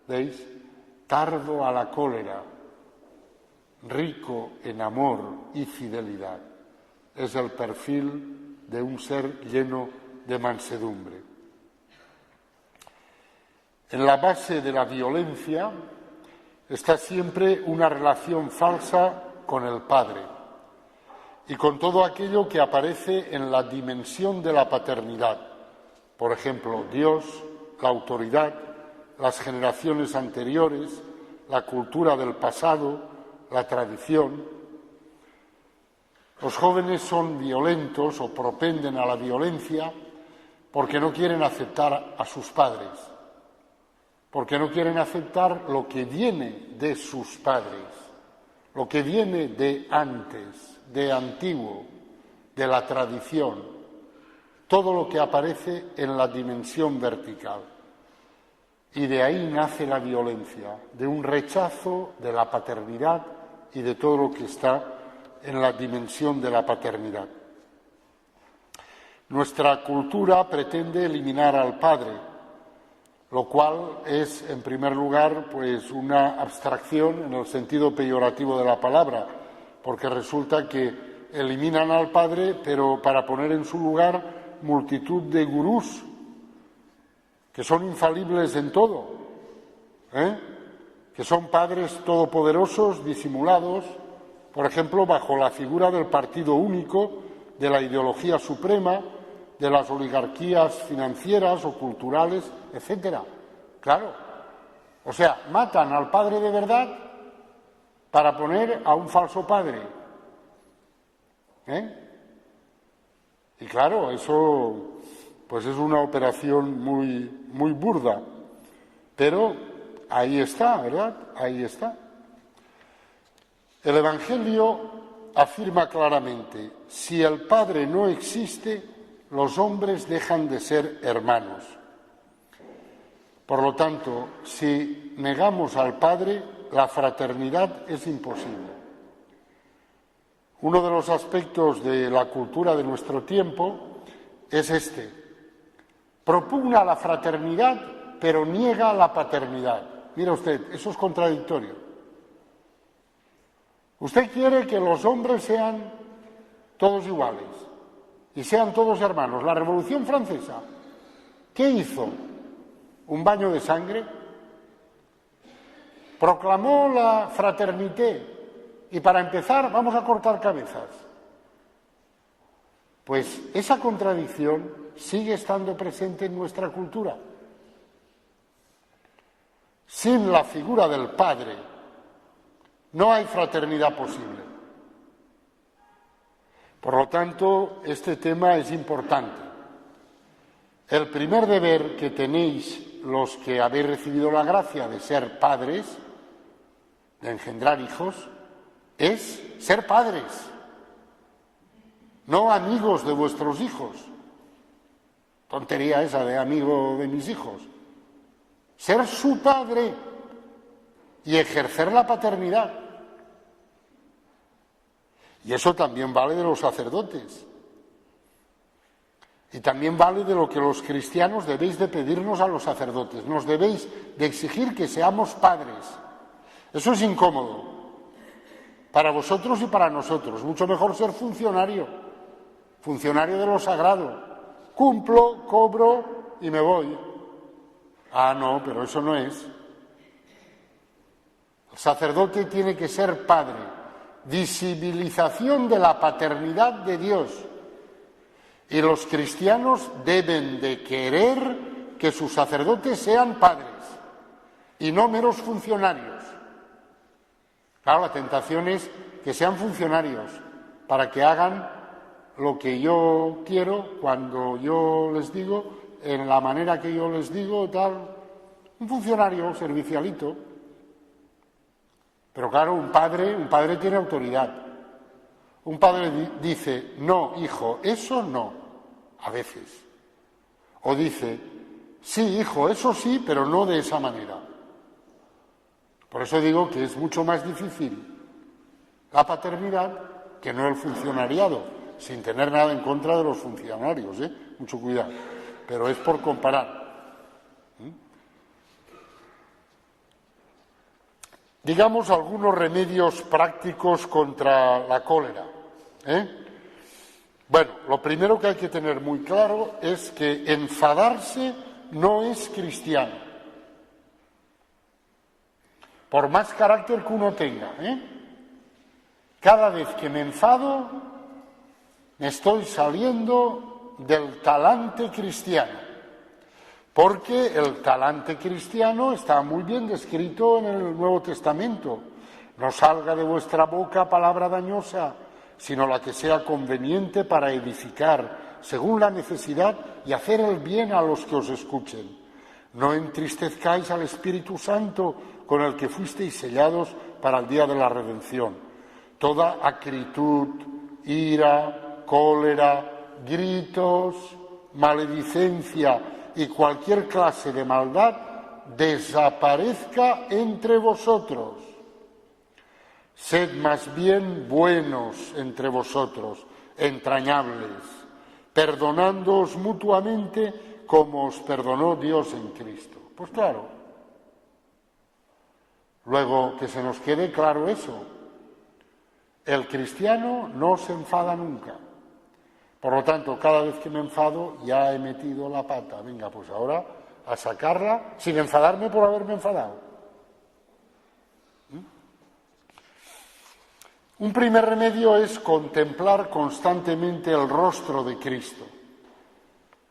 Speaker 1: ¿Veis? Tardo a la cólera, rico en amor y fidelidad. Es el perfil de un ser lleno de mansedumbre. En la base de la violencia está siempre una relación falsa con el Padre y con todo aquello que aparece en la dimensión de la paternidad. Por ejemplo, Dios, la autoridad, las generaciones anteriores, la cultura del pasado, la tradición. Los jóvenes son violentos o propenden a la violencia porque no quieren aceptar a sus padres, porque no quieren aceptar lo que viene de sus padres, lo que viene de antes, de antiguo, de la tradición, todo lo que aparece en la dimensión vertical. Y de ahí nace la violencia, de un rechazo de la paternidad y de todo lo que está en la dimensión de la paternidad. Nuestra cultura pretende eliminar al padre, lo cual es, en primer lugar, pues una abstracción en el sentido peyorativo de la palabra, porque resulta que eliminan al padre, pero para poner en su lugar multitud de gurús, que son infalibles en todo, que son padres todopoderosos, disimulados, por ejemplo, bajo la figura del partido único, de la ideología suprema, de las oligarquías financieras o culturales, etcétera. Claro, o sea, matan al padre de verdad para poner a un falso padre. Y claro, eso pues es una operación muy burda, pero ahí está, ¿verdad? Ahí está. El Evangelio afirma claramente: si el Padre no existe, los hombres dejan de ser hermanos. Por lo tanto, si negamos al Padre, la fraternidad es imposible. Uno de los aspectos de la cultura de nuestro tiempo es este. Propugna la fraternidad, pero niega la paternidad. Mira usted, eso es contradictorio. Usted quiere que los hombres sean todos iguales y sean todos hermanos. La Revolución Francesa, ¿qué hizo? ¿Un baño de sangre? Proclamó la fraternité y para empezar vamos a cortar cabezas. Pues esa contradicción sigue estando presente en nuestra cultura. Sin la figura del Padre no hay fraternidad posible. Por lo tanto, este tema es importante. El primer deber que tenéis los que habéis recibido la gracia de ser padres, de engendrar hijos, es ser padres, no amigos de vuestros hijos. Tontería esa de amigo de mis hijos. Ser su padre y ejercer la paternidad. Y eso también vale de los sacerdotes. Y también vale de lo que los cristianos debéis de pedirnos a los sacerdotes. Nos debéis de exigir que seamos padres. Eso es incómodo para vosotros y para nosotros. Mucho mejor ser funcionario de lo sagrado. Cumplo, cobro y me voy. Ah, no, pero eso no es. El sacerdote tiene que ser padre. Visibilización de la paternidad de Dios. Y los cristianos deben de querer que sus sacerdotes sean padres y no meros funcionarios. Claro, la tentación es que sean funcionarios para que hagan lo que yo quiero, cuando yo les digo, en la manera que yo les digo, tal. Un funcionario servicialito. Pero claro, un padre tiene autoridad. Un padre dice, no, hijo, eso no, a veces. O dice, sí, hijo, eso sí, pero no de esa manera. Por eso digo que es mucho más difícil la paternidad que no el funcionariado, sin tener nada en contra de los funcionarios, mucho cuidado. Pero es por comparar. Digamos algunos remedios prácticos contra la cólera. Bueno, lo primero que hay que tener muy claro es que enfadarse no es cristiano. Por más carácter que uno tenga. Cada vez que me enfado, me estoy saliendo del talante cristiano. Porque el talante cristiano está muy bien descrito en el Nuevo Testamento. No salga de vuestra boca palabra dañosa, sino la que sea conveniente para edificar, según la necesidad, y hacer el bien a los que os escuchen. No entristezcáis al Espíritu Santo, con el que fuisteis sellados para el día de la redención. Toda acritud, ira, cólera, gritos, maledicencia y cualquier clase de maldad desaparezca entre vosotros. Sed más bien buenos entre vosotros, entrañables, perdonándoos mutuamente como os perdonó Dios en Cristo. Pues claro. Luego, que se nos quede claro eso. El cristiano no se enfada nunca. Por lo tanto, cada vez que me enfado, ya he metido la pata. Venga, pues ahora a sacarla sin enfadarme por haberme enfadado. Un primer remedio es contemplar constantemente el rostro de Cristo,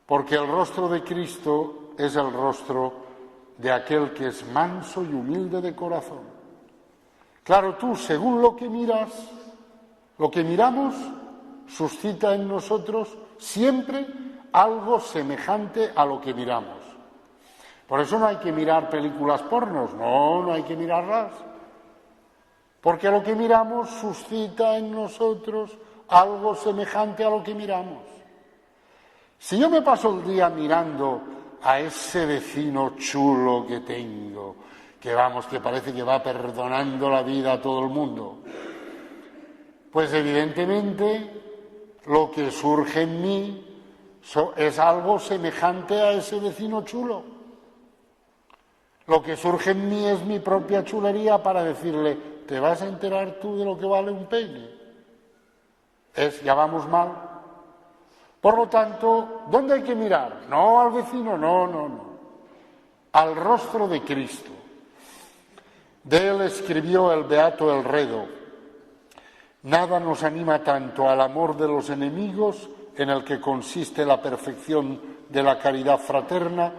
Speaker 1: porque el rostro de Cristo es el rostro de aquel que es manso y humilde de corazón. Claro, tú, según lo que miras, lo que miramos, suscita en nosotros siempre algo semejante a lo que miramos. Por eso no hay que mirar películas pornos, no hay que mirarlas. Porque lo que miramos suscita en nosotros algo semejante a lo que miramos. Si yo me paso el día mirando a ese vecino chulo que tengo, que vamos, que parece que va perdonando la vida a todo el mundo, pues evidentemente lo que surge en mí es algo semejante a ese vecino chulo. Lo que surge en mí es mi propia chulería para decirle, ¿te vas a enterar tú de lo que vale un peine? Ya vamos mal. Por lo tanto, ¿dónde hay que mirar? No al vecino, no. Al rostro de Cristo. De él escribió el beato Elredo: nada nos anima tanto al amor de los enemigos, en el que consiste la perfección de la caridad fraterna,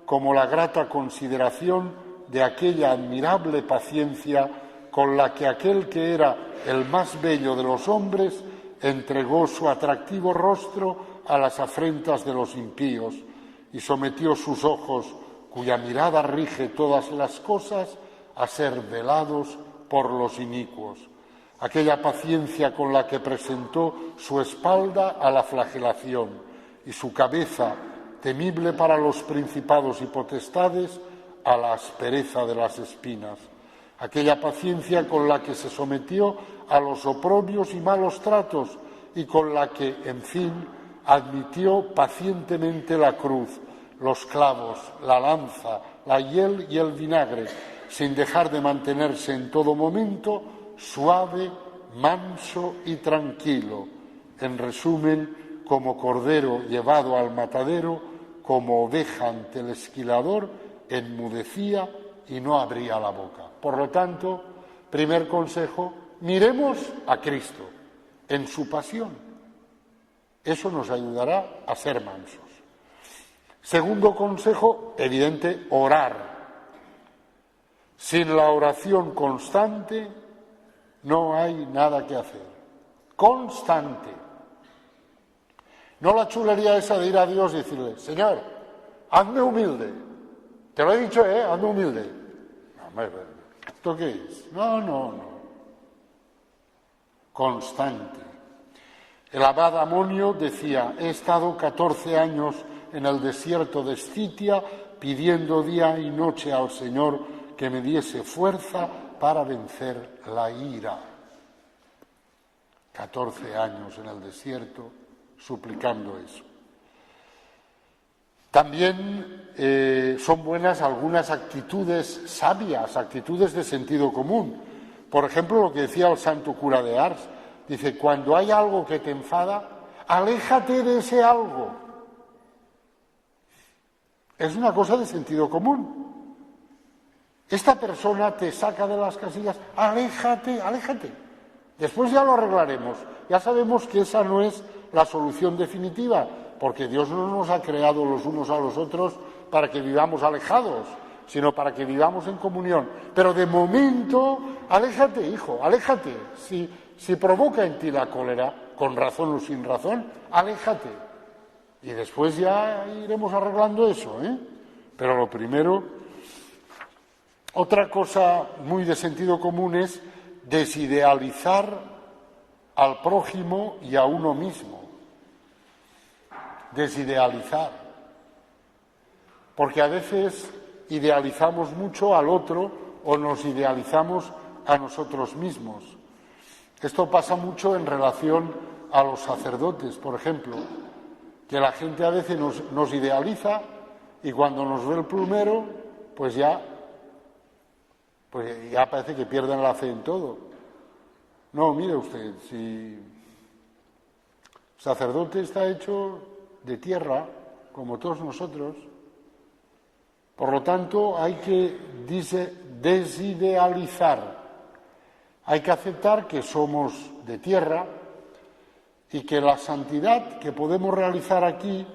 Speaker 1: como la grata consideración de aquella admirable paciencia con la que aquel que era el más bello de los hombres entregó su atractivo rostro a las afrentas de los impíos y sometió sus ojos, cuya mirada rige todas las cosas, a ser velados por los inicuos. Aquella paciencia con la que presentó su espalda a la flagelación y su cabeza, temible para los principados y potestades, a la aspereza de las espinas. Aquella paciencia con la que se sometió a los oprobios y malos tratos y con la que, en fin, admitió pacientemente la cruz, los clavos, la lanza, la hiel y el vinagre, sin dejar de mantenerse en todo momento suave, manso y tranquilo. En resumen, como cordero llevado al matadero, como oveja ante el esquilador, enmudecía y no abría la boca. Por lo tanto, primer consejo, miremos a Cristo en su pasión. Eso nos ayudará a ser mansos. Segundo consejo, evidente, orar. Sin la oración constante no hay nada que hacer. Constante. No la chulería esa de ir a Dios y decirle, Señor, hazme humilde. Te lo he dicho, hazme humilde. No, ¿esto qué es? No. Constante. El abad Amonio decía, he estado 14 años en el desierto de Escitia pidiendo día y noche al Señor que me diese fuerza para vencer la ira. 14 años en el desierto suplicando eso. También son buenas algunas actitudes sabias, actitudes de sentido común. Por ejemplo, lo que decía el santo cura de Ars, dice, cuando hay algo que te enfada, aléjate de ese algo. Es una cosa de sentido común. Esta persona te saca de las casillas, aléjate. Después ya lo arreglaremos. Ya sabemos que esa no es la solución definitiva, porque Dios no nos ha creado los unos a los otros para que vivamos alejados, sino para que vivamos en comunión. Pero de momento, aléjate, hijo, aléjate. Si provoca en ti la cólera, con razón o sin razón, aléjate. Y después ya iremos arreglando eso, Pero lo primero, otra cosa muy de sentido común es desidealizar al prójimo y a uno mismo. Desidealizar. Porque a veces idealizamos mucho al otro o nos idealizamos a nosotros mismos. Esto pasa mucho en relación a los sacerdotes, por ejemplo, que la gente a veces nos idealiza y cuando nos ve el plumero, pues ya parece que pierden la fe en todo. No, mire usted, si el sacerdote está hecho de tierra, como todos nosotros, por lo tanto hay que desidealizar, hay que aceptar que somos de tierra y que la santidad que podemos realizar aquí,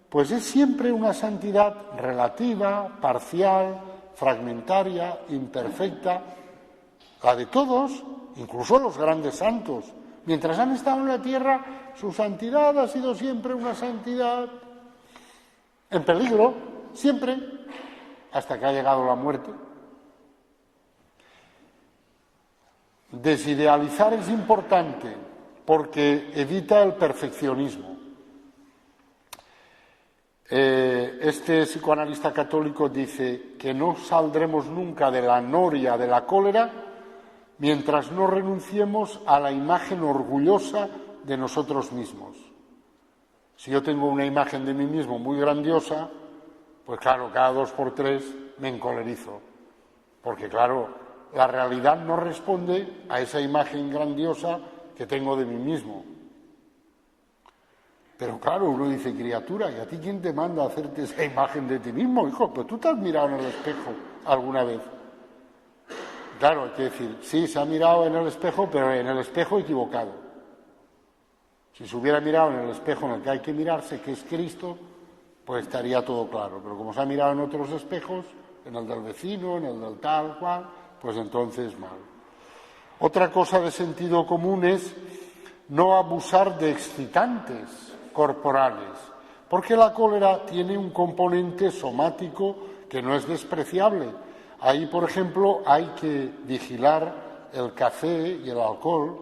Speaker 1: pues es siempre una santidad relativa, parcial, fragmentaria, imperfecta, la de todos, incluso los grandes santos. Mientras han estado en la tierra, su santidad ha sido siempre una santidad en peligro, siempre, hasta que ha llegado la muerte. Desidealizar es importante porque evita el perfeccionismo. Este psicoanalista católico dice que no saldremos nunca de la noria de la cólera mientras no renunciemos a la imagen orgullosa de nosotros mismos. Si yo tengo una imagen de mí mismo muy grandiosa, pues claro, cada 2 por 3 me encolerizo, porque claro, la realidad no responde a esa imagen grandiosa que tengo de mí mismo. Pero claro, uno dice, criatura, ¿y a ti quién te manda a hacerte esa imagen de ti mismo? Hijo, pues tú te has mirado en el espejo alguna vez. Claro, hay que decir, sí, se ha mirado en el espejo, pero en el espejo equivocado. Si se hubiera mirado en el espejo en el que hay que mirarse, que es Cristo, pues estaría todo claro. Pero como se ha mirado en otros espejos, en el del vecino, en el del tal cual, pues entonces mal. Otra cosa de sentido común es no abusar de excitantes corporales, porque la cólera tiene un componente somático que no es despreciable. Ahí, por ejemplo, hay que vigilar el café y el alcohol,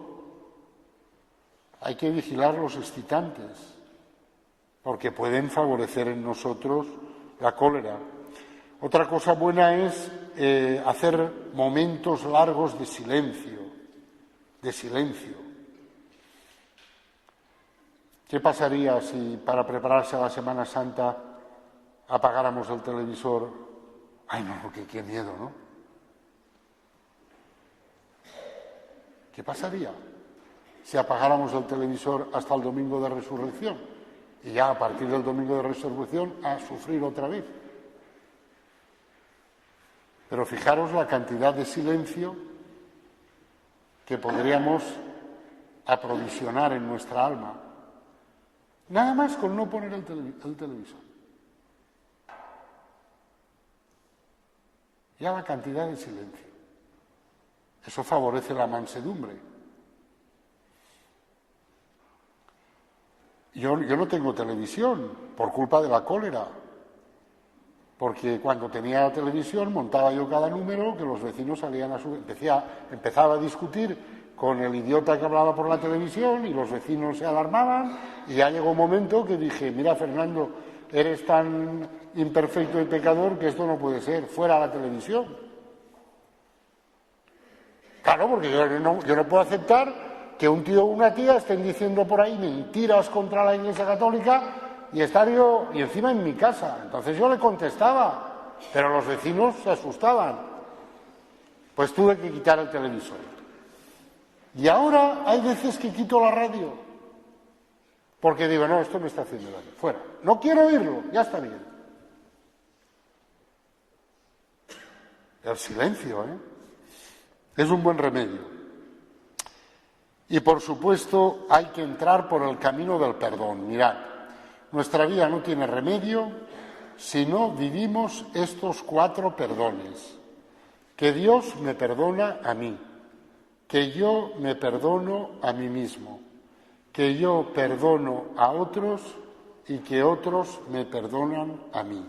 Speaker 1: hay que vigilar los excitantes, porque pueden favorecer en nosotros la cólera. Otra cosa buena es hacer momentos largos de silencio. ¿Qué pasaría si para prepararse a la Semana Santa apagáramos el televisor? Ay, no, porque qué miedo, ¿no? ¿Qué pasaría si apagáramos el televisor hasta el domingo de resurrección? Y ya a partir del domingo de resurrección a sufrir otra vez. Pero fijaros la cantidad de silencio que podríamos aprovisionar en nuestra alma. Nada más con no poner el televisor. Ya la cantidad de silencio. Eso favorece la mansedumbre. Yo no tengo televisión por culpa de la cólera, porque cuando tenía televisión montaba yo cada número que los vecinos salían a empezaba a discutir con el idiota que hablaba por la televisión y los vecinos se alarmaban y ya llegó un momento que dije, mira Fernando, eres tan imperfecto y pecador que esto no puede ser, fuera la televisión. Claro, porque yo no puedo aceptar que un tío o una tía estén diciendo por ahí mentiras contra la Iglesia Católica y estar yo, y encima en mi casa. Entonces yo le contestaba, pero los vecinos se asustaban. Pues tuve que quitar el televisor. Y ahora hay veces que quito la radio, porque digo, no, esto me está haciendo daño, fuera. No quiero oírlo, ya está bien. El silencio, es un buen remedio. Y por supuesto hay que entrar por el camino del perdón. Mirad, nuestra vida no tiene remedio si no vivimos estos 4 perdones. Que Dios me perdona a mí, que yo me perdono a mí mismo, que yo perdono a otros y que otros me perdonan a mí.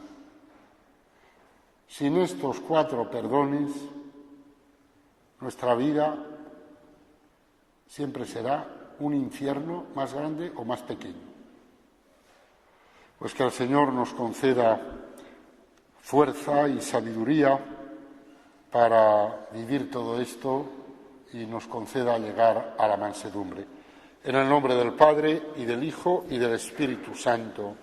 Speaker 1: Sin estos 4 perdones, nuestra vida siempre será un infierno más grande o más pequeño. Pues que el Señor nos conceda fuerza y sabiduría para vivir todo esto y nos conceda llegar a la mansedumbre. En el nombre del Padre, y del Hijo, y del Espíritu Santo.